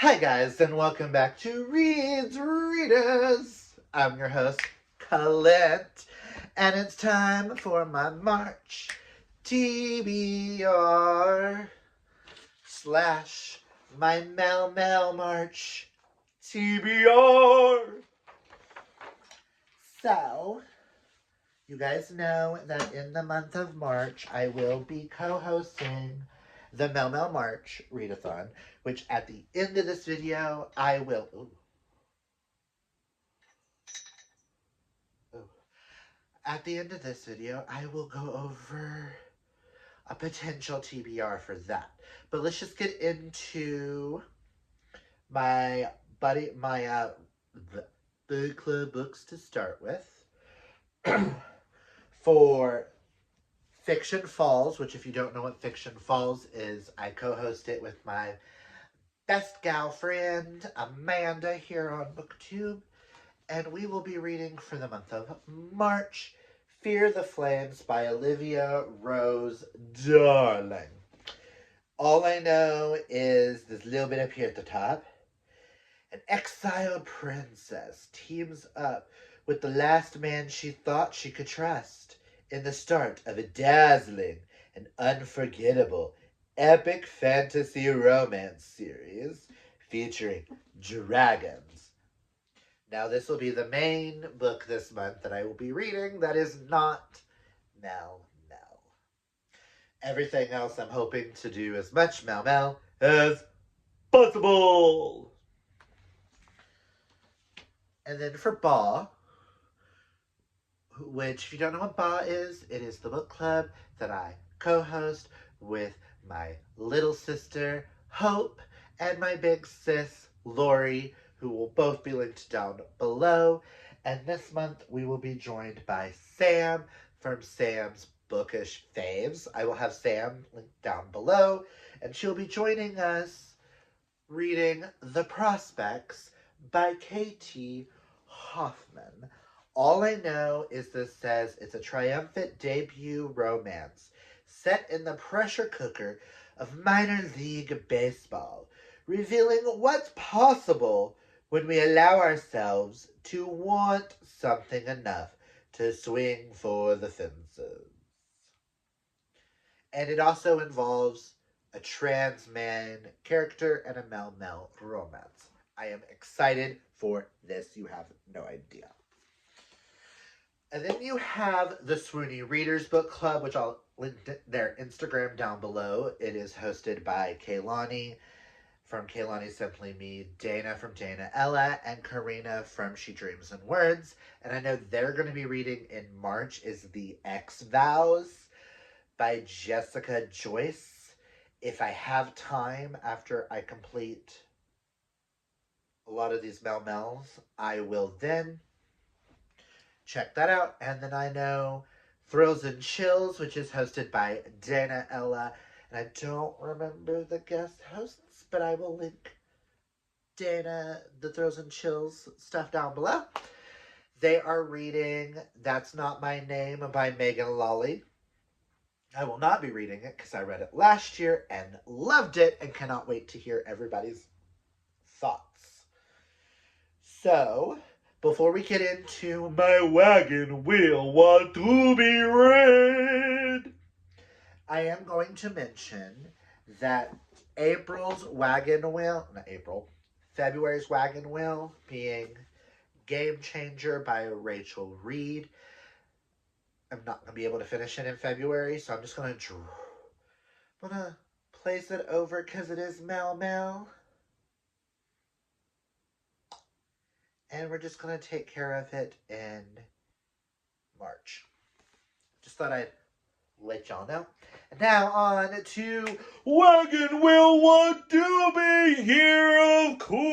Hi guys, and welcome back to Reads Readers. I'm your host, Colette, and it's time for my March TBR slash my Mel March TBR. So, you guys know that in the month of March, I will be co-hosting the Mel March Readathon, which at the end of this video, I will... At the end of this video, I will go over a potential TBR for that. But let's just get into my book club books to start with. For Fiction Falls, which if you don't know what Fiction Falls is, I co-host it with my best gal friend, Amanda, here on BookTube. And we will be reading for the month of March, Fear the Flames by Olivia Rose Darling. All I know is this little bit up here at the top. An exiled princess teams up with the last man she thought she could trust in the start of a dazzling and unforgettable epic fantasy romance series featuring dragons. Now, this will be the main book this month that I will be reading that is not Mel. Everything else I'm hoping to do as much Mel as possible. And then for Ba, which if you don't know what Ba is, it is the book club that I co-host with my little sister, Hope, and my big sis, Lori, who will both be linked down below. And this month, we will be joined by Sam from Sam's Bookish Faves. I will have Sam linked down below, and she'll be joining us reading The Prospects by K.T. Hoffman. All I know is this says it's a triumphant debut romance set in the pressure cooker of minor league baseball, revealing what's possible when we allow ourselves to want something enough to swing for the fences. And it also involves a trans man character and a Mel romance. I am excited for this. You have no idea. And then you have the Swoony Readers Book Club, which I'll link their Instagram down below. It is hosted by Kaylani from Kaylani Simply Me, Dana from Dana Ella, and Karina from She Dreams in Words. And I know they're going to be reading in March is The X-Vows by Jessica Joyce. If I have time after I complete a lot of these Mels, I will then check that out. And then I know Thrills and Chills, which is hosted by Dana Ella. And I don't remember the guest hosts, but I will link Dana, the Thrills and Chills stuff down below. They are reading That's Not My Name by Megan Lawley. I will not be reading it because I read it last year and loved it and cannot wait to hear everybody's thoughts. So, before we get into my wagon wheel want to be read, I am going to mention that February's wagon wheel being Game Changer by Rachel Reed. I'm not going to be able to finish it in February, so I'm just going to place it over because it is Mel. And we're just going to take care of it in March. Just thought I'd let y'all know. And now on to Wagon Wheel Want to Be Here of Queer.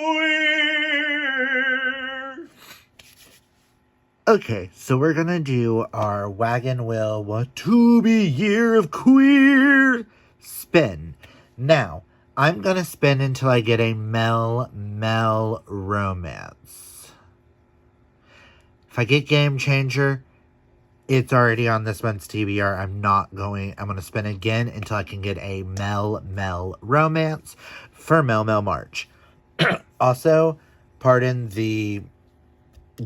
Okay, so we're going to do our Wagon Wheel Want to Be Year of Queer spin. Now, I'm going to spin until I get a Mel romance. If I get Game Changer, it's already on this month's TBR. I'm going to spin again until I can get a Mel romance for Mel March. Also, pardon the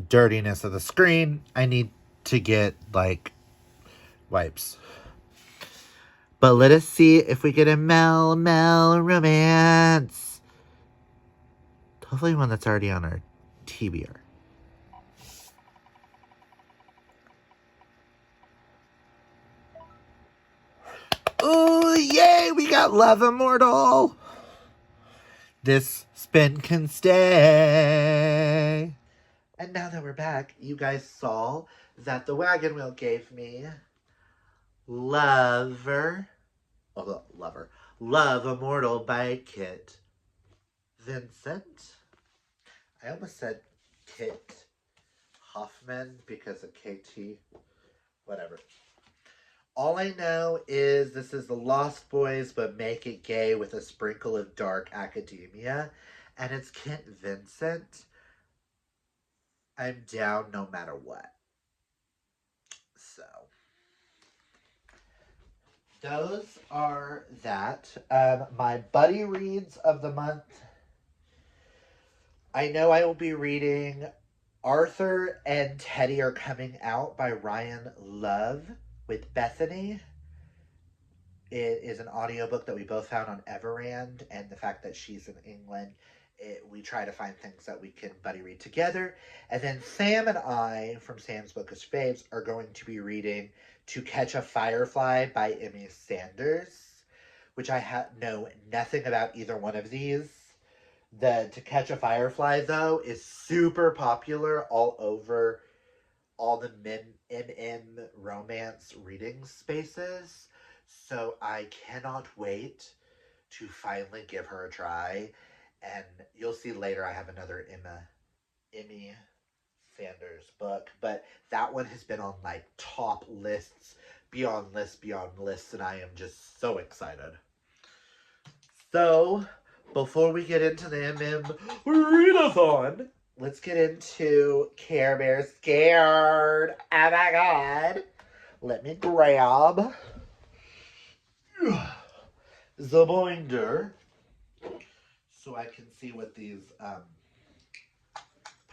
dirtiness of the screen. I need to get, like, wipes. But let us see if we get a Mel romance. Hopefully one that's already on our TBR. Ooh, yay! We got Love Immortal! This spin can stay. And now that we're back, you guys saw that the wagon wheel gave me Love Immortal by Kit Vincent. I almost said Kit Hoffman because of KT. Whatever. All I know is this is the Lost Boys, but make it gay with a sprinkle of dark academia. And it's Kit Vincent. I'm down no matter what. So, those are that. My buddy reads of the month. I know I will be reading Arthur and Teddy Are Coming Out by Ryan Love with Bethany. It is an audiobook that we both found on Everand, and the fact that she's in England, we try to find things that we can buddy read together. And then Sam and I, from Sam's Bookish Faves, are going to be reading To Catch a Firefly by Emmy Sanders, which I know nothing about either one of these. The To Catch a Firefly, though, is super popular all over all the MM romance reading spaces. So I cannot wait to finally give her a try. And you'll see later I have another Emmy Sanders book. But that one has been on like top lists, beyond lists, and I am just so excited. So, before we get into the Readathon, let's get into Care Bear Scared. Oh my god. Let me grab the binder so I can see what these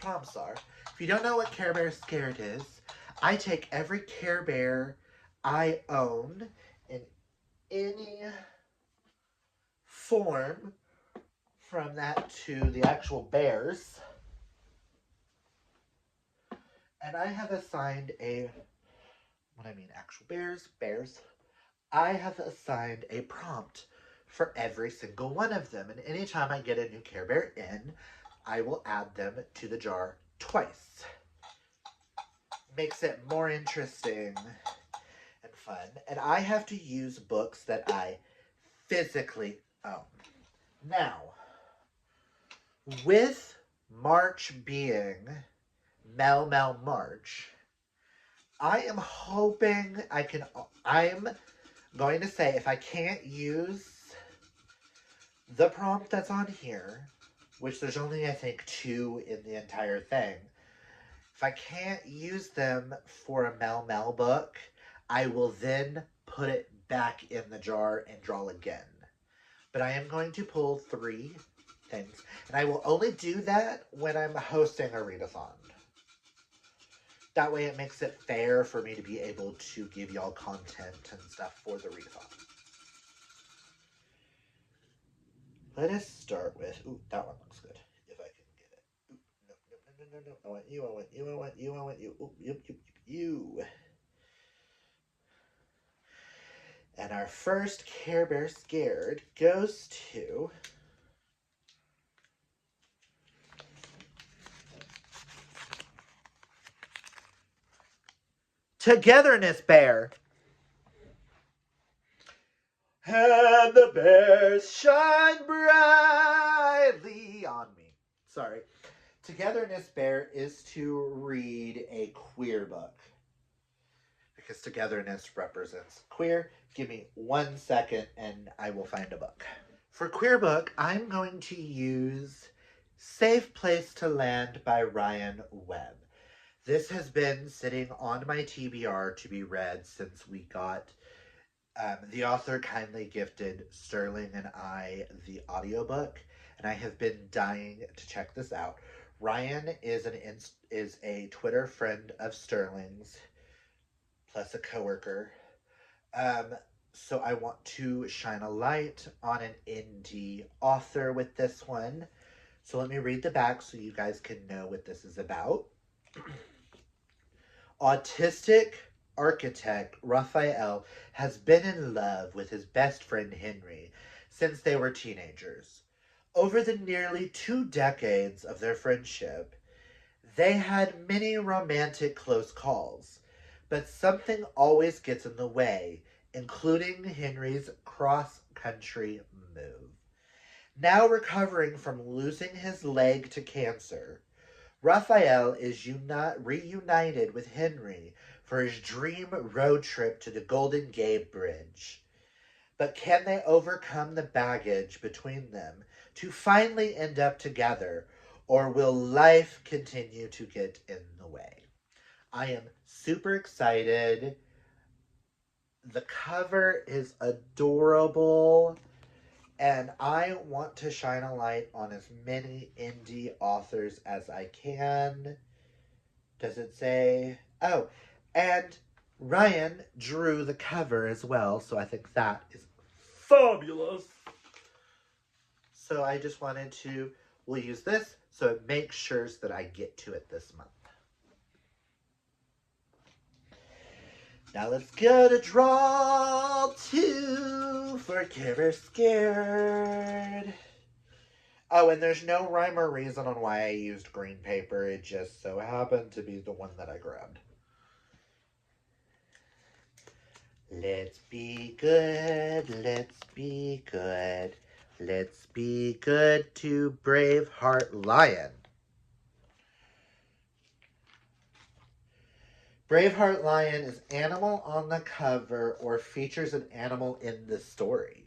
prompts are. If you don't know what Care Bear Scared is, I take every Care Bear I own in any form, from that to the actual bears, and I have assigned actual bears, I have assigned a prompt for every single one of them. And anytime I get a new Care Bear in, I will add them to the jar twice. Makes it more interesting and fun. And I have to use books that I physically own. Now, with March being Mel March, I am hoping I'm going to say, if I can't use the prompt that's on here, which there's only, I think, 2 in the entire thing, if I can't use them for a Mel book, I will then put it back in the jar and draw again. But I am going to pull 3 things, and I will only do that when I'm hosting a readathon. That way it makes it fair for me to be able to give y'all content and stuff for the readathon. Let us start with, ooh, that one looks good, if I can get it. Ooh, no. I want you. Ooh, you. And our first Care Bear Scared goes to Togetherness Bear. And the bears shine brightly on me. Sorry. Togetherness Bear is to read a queer book, because togetherness represents queer. Give me 1 second and I will find a book. For queer book, I'm going to use Safe Place to Land by Ryan Webb. This has been sitting on my TBR to be read since we got The author kindly gifted Sterling and I the audiobook, and I have been dying to check this out. Ryan is a Twitter friend of Sterling's, plus a coworker. Um, so I want to shine a light on an indie author with this one. So let me read the back so you guys can know what this is about. Autistic architect Raphael has been in love with his best friend Henry since they were teenagers. Over the nearly 2 decades of their friendship, they had many romantic close calls, but something always gets in the way, including Henry's cross country move. Now recovering from losing his leg to cancer, Raphael is reunited with Henry for his dream road trip to the Golden Gate Bridge. But can they overcome the baggage between them to finally end up together, or will life continue to get in the way? I am super excited. The cover is adorable, and I want to shine a light on as many indie authors as I can. Does it say? Oh, and Ryan drew the cover as well, so I think that is fabulous. So I just wanted to, we'll use this so it makes sure that I get to it this month. Now let's go to draw 2 for Kibber Scared. Oh, and there's no rhyme or reason on why I used green paper. It just so happened to be the one that I grabbed. Let's be good, let's be good. Let's be good to Braveheart Lion. Braveheart Lion is animal on the cover or features an animal in the story.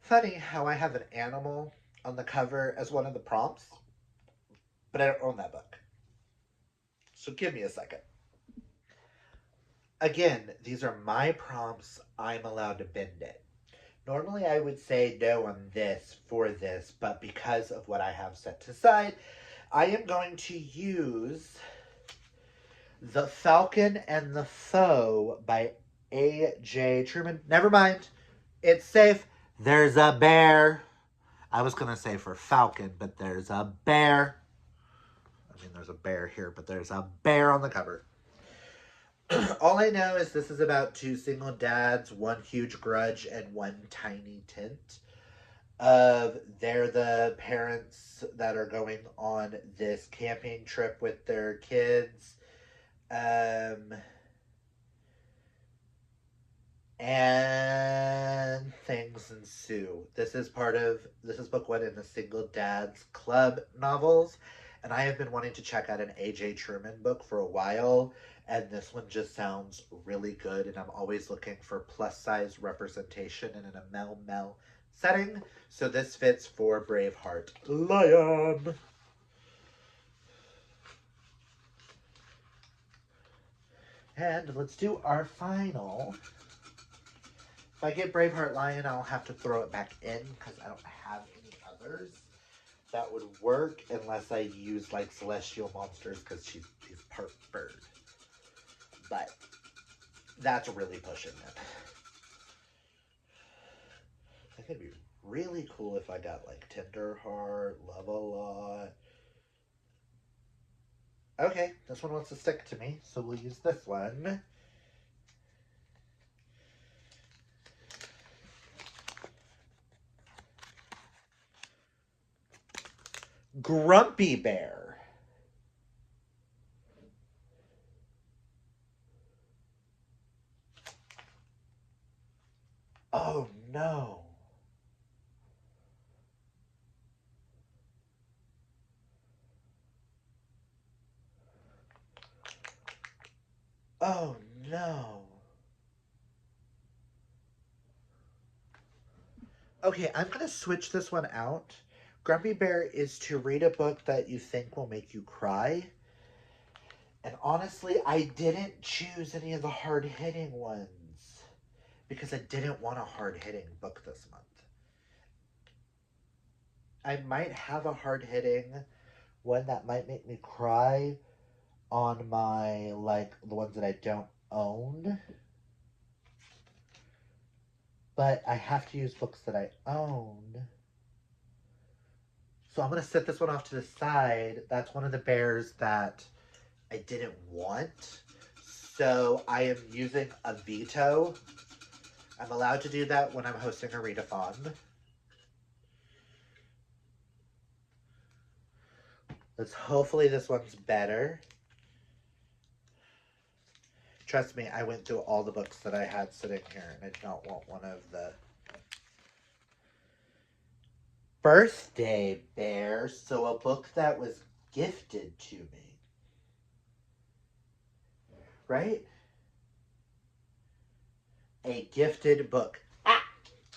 Funny how I have an animal on the cover as one of the prompts, but I don't own that book. So give me a second. Again, these are my prompts. I'm allowed to bend it. Normally I would say no on this for this, but because of what I have set aside, I am going to use The Falcon and the Foe by A.J. Truman. Never mind. It's safe. There's a bear. I was going to say for Falcon, but there's a bear. I mean, there's a bear here, but there's a bear on the cover. All I know is this is about 2 single dads, 1 huge grudge, and 1 tiny tent. They're the parents that are going on this camping trip with their kids. And things ensue. This is book 1 in the Single Dads Club novels, and I have been wanting to check out an A.J. Truman book for a while, and this one just sounds really good, and I'm always looking for plus size representation in an Mel setting, so this fits for Braveheart Lion. And let's do our final. If I get Braveheart Lion, I'll have to throw it back in because I don't have any others that would work unless I use like Celestial Monsters because she's part bird. But that's really pushing it. I think it'd be really cool if I got like Tenderheart, Love a Lot. Okay, this one wants to stick to me, so we'll use this one. Grumpy Bear. Oh no. Oh no. Okay, I'm going to switch this one out. Grumpy Bear is to read a book that you think will make you cry. And honestly, I didn't choose any of the hard-hitting ones because I didn't want a hard-hitting book this month. I might have a hard-hitting one that might make me cry on my, like, the ones that I don't own. But I have to use books that I own. So I'm going to set this one off to the side. That's one of the bears that I didn't want. So I am using a veto. I'm allowed to do that when I'm hosting a readathon. Hopefully this one's better. Trust me, I went through all the books that I had sitting here, and I don't want one of the birthday bear. So a book that was gifted to me. Right? A gifted book. Ah!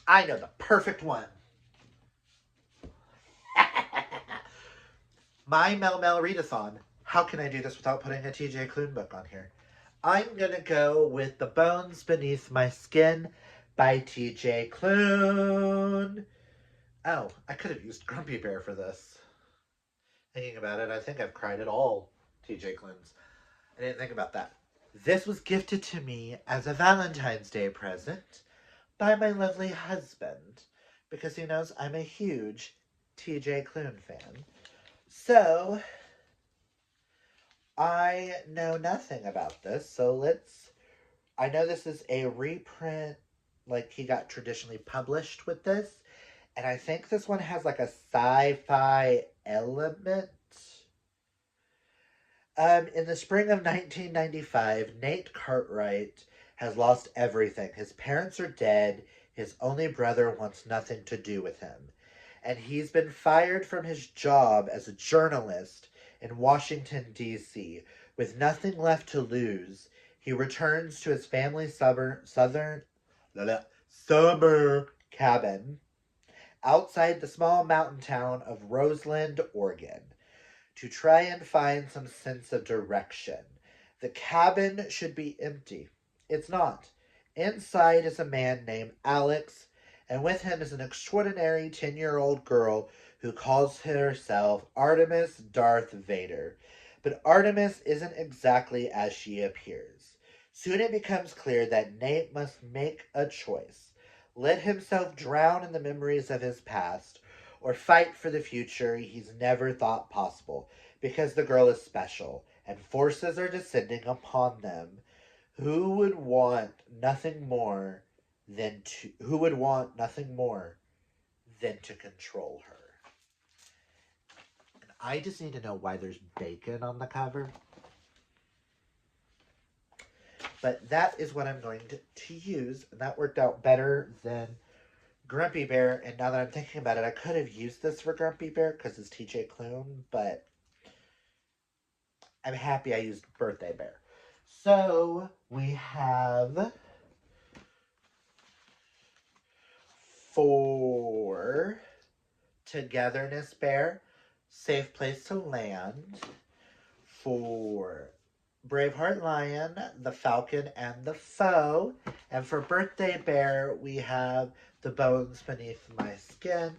I know the perfect one. My Mel Readathon. How can I do this without putting a TJ Klune book on here? I'm going to go with The Bones Beneath My Skin by TJ Klune. Oh, I could have used Grumpy Bear for this. Thinking about it, I think I've cried at all TJ Klunes. I didn't think about that. This was gifted to me as a Valentine's Day present by my lovely husband because he knows I'm a huge TJ Klune fan. So, I know nothing about this, so I know this is a reprint, like he got traditionally published with this, and I think this one has like a sci-fi element. In the spring of 1995, Nate Cartwright has lost everything. His parents are dead. His only brother wants nothing to do with him. And he's been fired from his job as a journalist in Washington, D.C. With nothing left to lose, he returns to his family's suburb cabin outside the small mountain town of Roseland, Oregon, to try and find some sense of direction. The cabin should be empty. It's not. Inside is a man named Alex, and with him is an extraordinary 10-year-old girl who calls herself Artemis Darth Vader. But Artemis isn't exactly as she appears. Soon it becomes clear that Nate must make a choice. Let himself drown in the memories of his past, or fight for the future he's never thought possible, because the girl is special and forces are descending upon them. Who would want nothing more than to control her? And I just need to know why there's bacon on the cover. But that is what I'm going to use, and that worked out better than Grumpy Bear. And now that I'm thinking about it, I could have used this for Grumpy Bear because it's TJ Klune, but I'm happy I used Birthday Bear. So we have 4 Togetherness Bear, Safe Place to Land. 4 Braveheart Lion, The Falcon and the Foe. And for Birthday Bear, we have The Bones Beneath My Skin.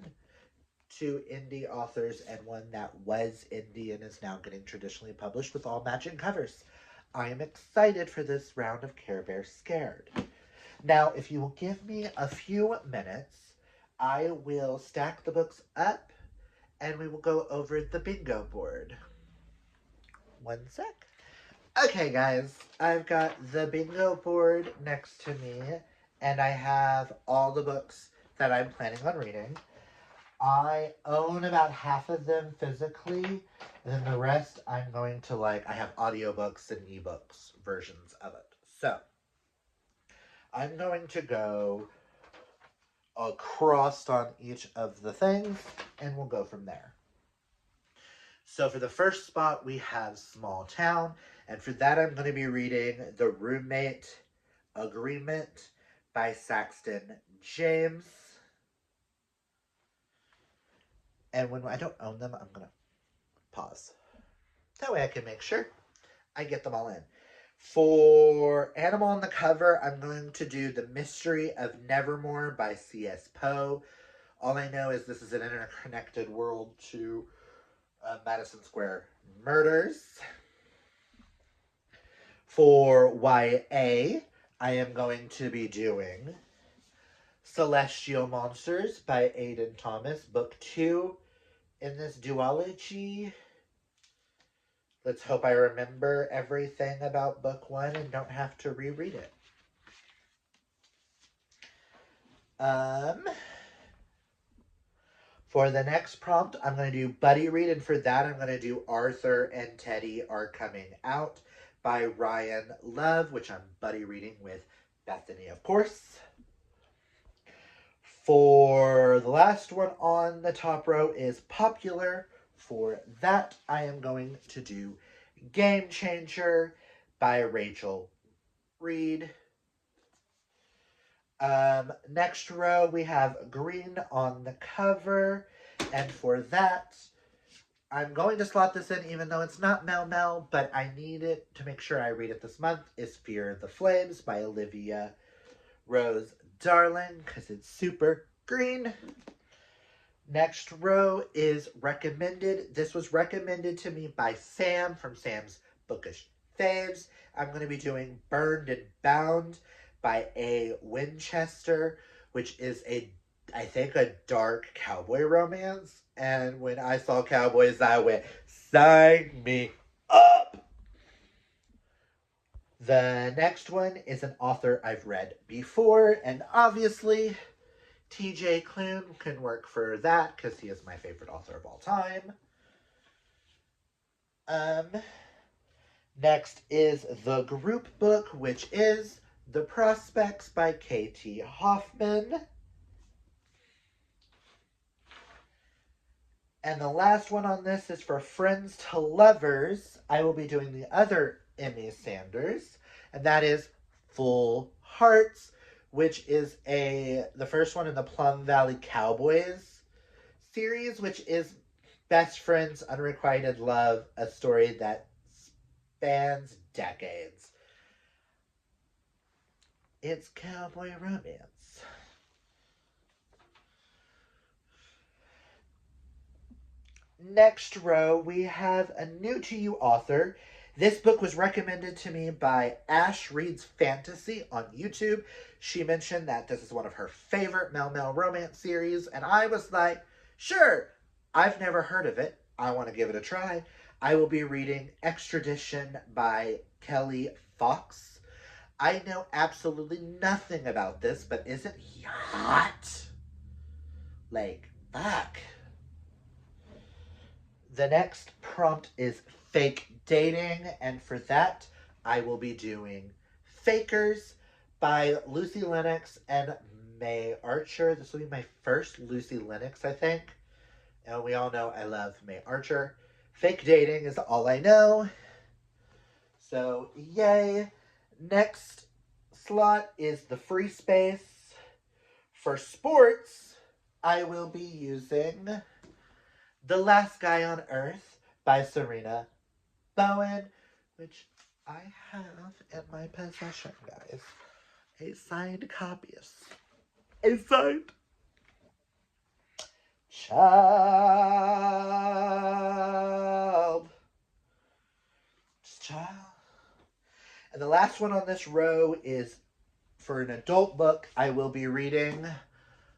2 indie authors and one that was indie and is now getting traditionally published with all matching covers. I am excited for this round of Care Bear Scared. Now, if you will give me a few minutes, I will stack the books up and we will go over the bingo board. One sec. Okay, guys, I've got the bingo board next to me and I have all the books that I'm planning on reading. I own about half of them physically, and then the rest I'm going to I have audiobooks and ebooks versions of it. So, I'm going to go across on each of the things, and we'll go from there. So for the first spot, we have Small Town, and for that I'm going to be reading The Roommate Agreement by Saxton James. And when I don't own them, I'm going to pause. That way I can make sure I get them all in. For Animal on the Cover, I'm going to do The Mystery of Nevermore by C.S. Poe. All I know is this is an interconnected world to Madison Square Murders. For YA, I am going to be doing Celestial Monsters by Aidan Thomas, Book 2 in this duology. Let's hope I remember everything about Book 1 and don't have to reread it. For the next prompt, I'm going to do Buddy Read, and for that, I'm going to do Arthur and Teddy Are Coming Out by Ryan Love, which I'm buddy reading with Bethany, of course. For the last one on the top row is Popular. For that, I am going to do Game Changer by Rachel Reed. Next row, we have Green on the cover. And for that, I'm going to slot this in even though it's not Mel Mel, but I need it to make sure I read it this month, is Fear the Flames by Olivia Rose Darling, because it's super green. Next row is recommended. This was recommended to me by Sam from Sam's Bookish Faves. I'm going to be doing Burned and Bound by A. Winchester, which is I think a dark cowboy romance. And when I saw cowboys, I went, sign me up. The next one is an author I've read before, and obviously TJ Klune can work for that because he is my favorite author of all time. Next is the group book, which is The Prospects by K.T. Hoffman. And the last one on this is for Friends to Lovers. I will be doing the other Emmy Sanders, and that is Full Hearts, which is the first one in the Plum Valley Cowboys series, which is best friends, unrequited love, a story that spans decades. It's cowboy romance. Next row, we have a new to you author. This book was recommended to me by Ash Reads Fantasy on YouTube. She mentioned that this is one of her favorite Mel Mel romance series, and I was like, sure, I've never heard of it. I want to give it a try. I will be reading Extradition by Kelly Fox. I know absolutely nothing about this, but isn't he hot? Like, fuck. The next prompt is Fake Dating, and for that, I will be doing Fakers by Lucy Lennox and May Archer. This will be my first Lucy Lennox, I think. And we all know I love May Archer. Fake Dating is all I know. So, yay. Next slot is the free space. For sports, I will be using The Last Guy on Earth by Serena Bowen, which I have in my possession, guys. A signed copy. A signed child. Just child. And the last one on this row is for an adult book. I will be reading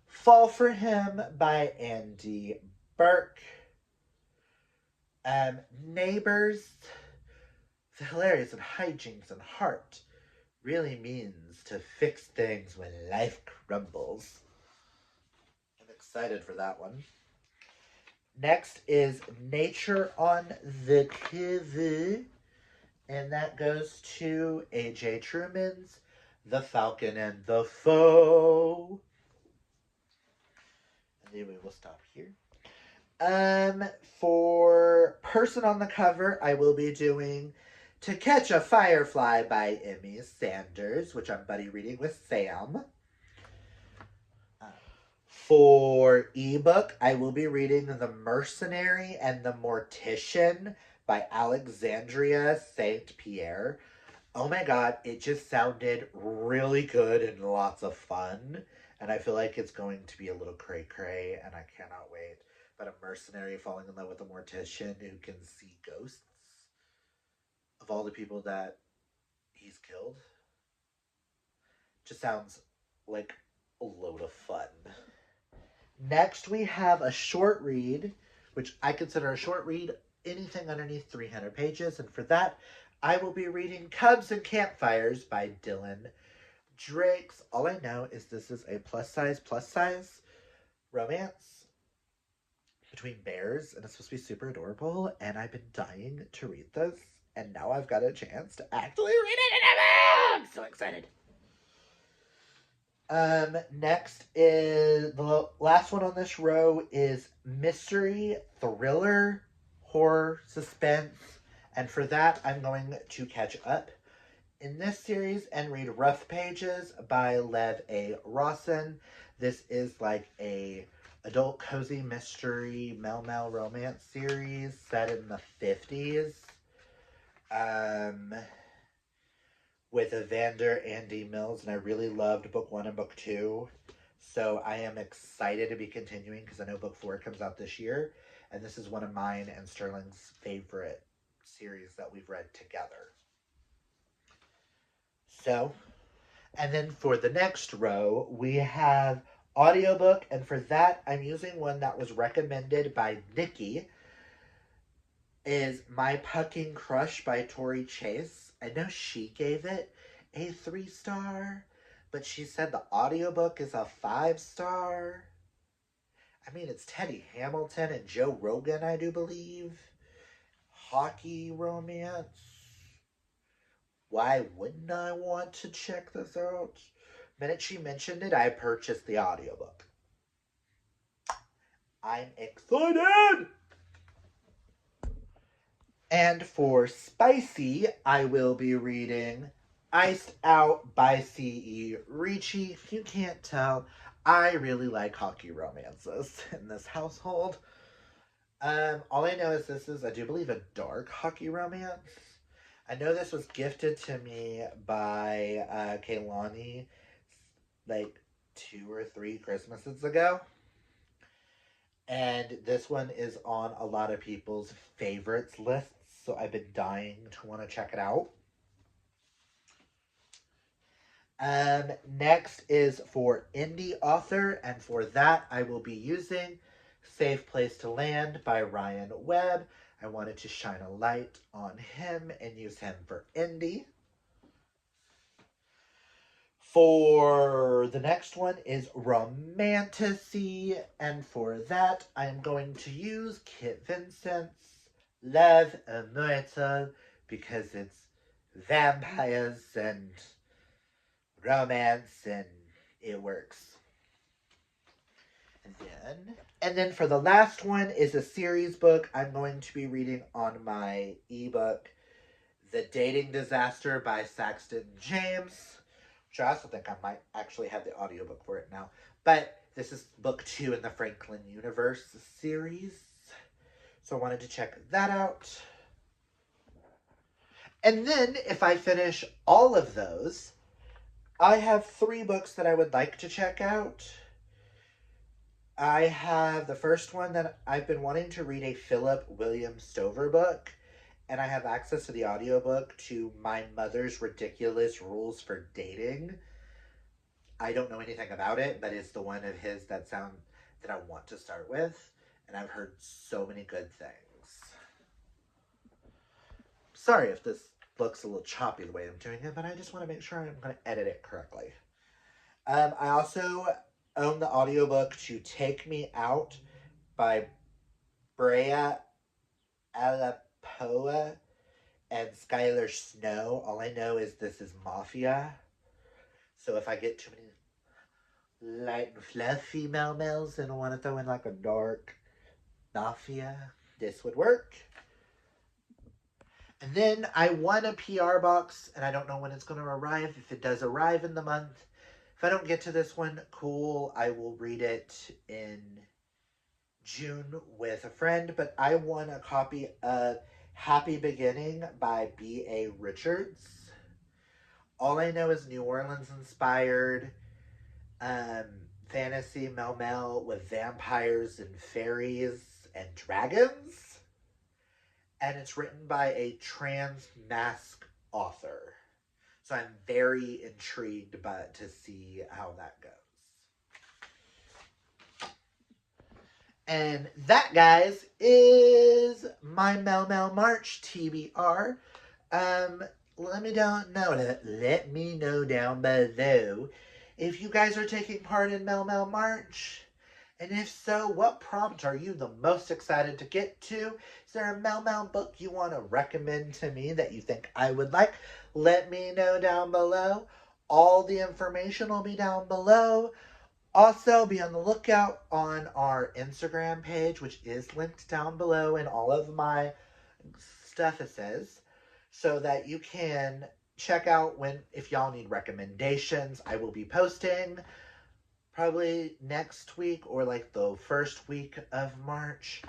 Fall for Him by Andy Burke. Neighbors, the hilarious and hijinks and heart really means to fix things when life crumbles. I'm excited for that one. Next is Nature on the TV, and that goes to A.J. Truman's The Falcon and the Foe. And then we will stop here. For person on the cover, I will be doing To Catch a Firefly by Emmy Sanders, which I'm buddy reading with Sam. For ebook, I will be reading The Mercenary and the Mortician by Alexandria St. Pierre. Oh my god, it just sounded really good and lots of fun. And I feel like it's going to be a little cray cray, and I cannot wait. But a mercenary falling in love with a mortician who can see ghosts of all the people that he's killed just sounds like a load of fun. Next, we have a short read, which I consider a short read, anything underneath 300 pages. And for that, I will be reading Cubs and Campfires by Dylan Drakes. All I know is this is a plus size romance between bears, and it's supposed to be super adorable. And I've been dying to read this, and now I've got a chance to actually read it, and I'm so excited. Next is the last one on this row is mystery, thriller, horror, suspense, and for that I'm going to catch up in this series and read Rough Pages by Lev A. Rawson. This is like a adult cozy mystery male romance series set in the 50s. With Evander Andy Mills, and I really loved book 1 and book 2. So I am excited to be continuing because I know book 4 comes out this year, and this is one of mine and Sterling's favorite series that we've read together. So, and then for the next row, we have audiobook, and for that, I'm using one that was recommended by Nikki, is My Pucking Crush by Tori Chase. I know she gave it a 3-star, but she said the audiobook is a 5-star. I mean, it's Teddy Hamilton and Joe Rogan, I do believe. Hockey romance. Why wouldn't I want to check this out? The minute she mentioned it, I purchased the audiobook. I'm excited! And for spicy, I will be reading Iced Out by C.E. Ricci. If you can't tell, I really like hockey romances in this household. All I know is this is, I do believe, a dark hockey romance. I know this was gifted to me by Kaylani like 2 or 3 Christmases ago. And this one is on a lot of people's favorites lists, so I've been dying to want to check it out. Next is for indie author, and for that I will be using Safe Place to Land by Ryan Webb. I wanted to shine a light on him and use him for indie. For the next one is romantasy, and for that I am going to use Kit Vincent's Love Immortal because it's vampires and romance and it works. And then for the last one is a series book I'm going to be reading on my ebook, The Dating Disaster by Saxton James, which I also think I might actually have the audiobook for it now. But this is book 2 in the Franklin Universe series, so I wanted to check that out. And then if I finish all of those, I have 3 books that I would like to check out. I have the first one that I've been wanting to read, a Philip William Stover book, and I have access to the audiobook to My Mother's Ridiculous Rules for Dating. I don't know anything about it, but it's the one of his that I want to start with, and I've heard so many good things. Sorry if this looks a little choppy the way I'm doing it, but I just want to make sure I'm going to edit it correctly. I also own the audiobook to Take Me Out by Brea Alapoa and Skylar Snow. All I know is this is Mafia. So if I get too many light and fluffy males and I want to throw in like a dark Mafia, this would work. And then I won a PR box, and I don't know when it's going to arrive. If it does arrive in the month, if I don't get to this one, cool. I will read it in June with a friend. But I won a copy of Happy Beginning by B.A. Richards. All I Know is New Orleans inspired um, fantasy Mel with vampires and fairies and dragons. And it's written by a trans mask author. So I'm very intrigued to see how that goes. And that, guys, is my Mel March TBR. Let me know down below if you guys are taking part in Mel March. And if so, what prompt are you the most excited to get to? Is there a Mel book you want to recommend to me that you think I would like? Let me know down below. All the information will be down below. Also, be on the lookout on our Instagram page, which is linked down below in all of my stuff it says, so that you can check out if y'all need recommendations. I will be posting probably next week or like the first week of March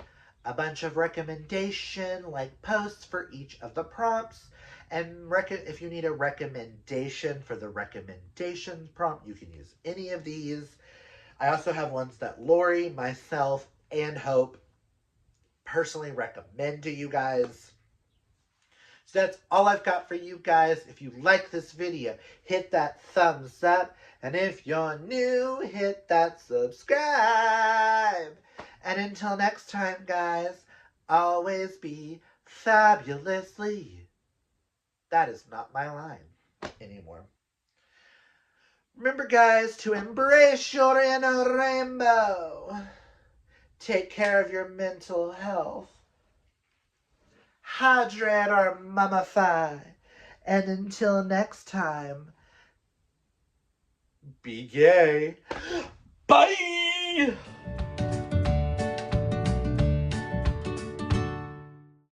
a bunch of recommendation like posts for each of the prompts. And if you need a recommendation for the recommendation prompt, you can use any of these. I also have ones that Lori, myself, and Hope personally recommend to you guys. So that's all I've got for you guys. If you like this video, hit that thumbs up. And if you're new, hit that subscribe. And until next time, guys, always be fabulously. That is not my line anymore. Remember, guys, to embrace your inner rainbow. Take care of your mental health. Hydrate or mummify. And until next time, be gay. Bye!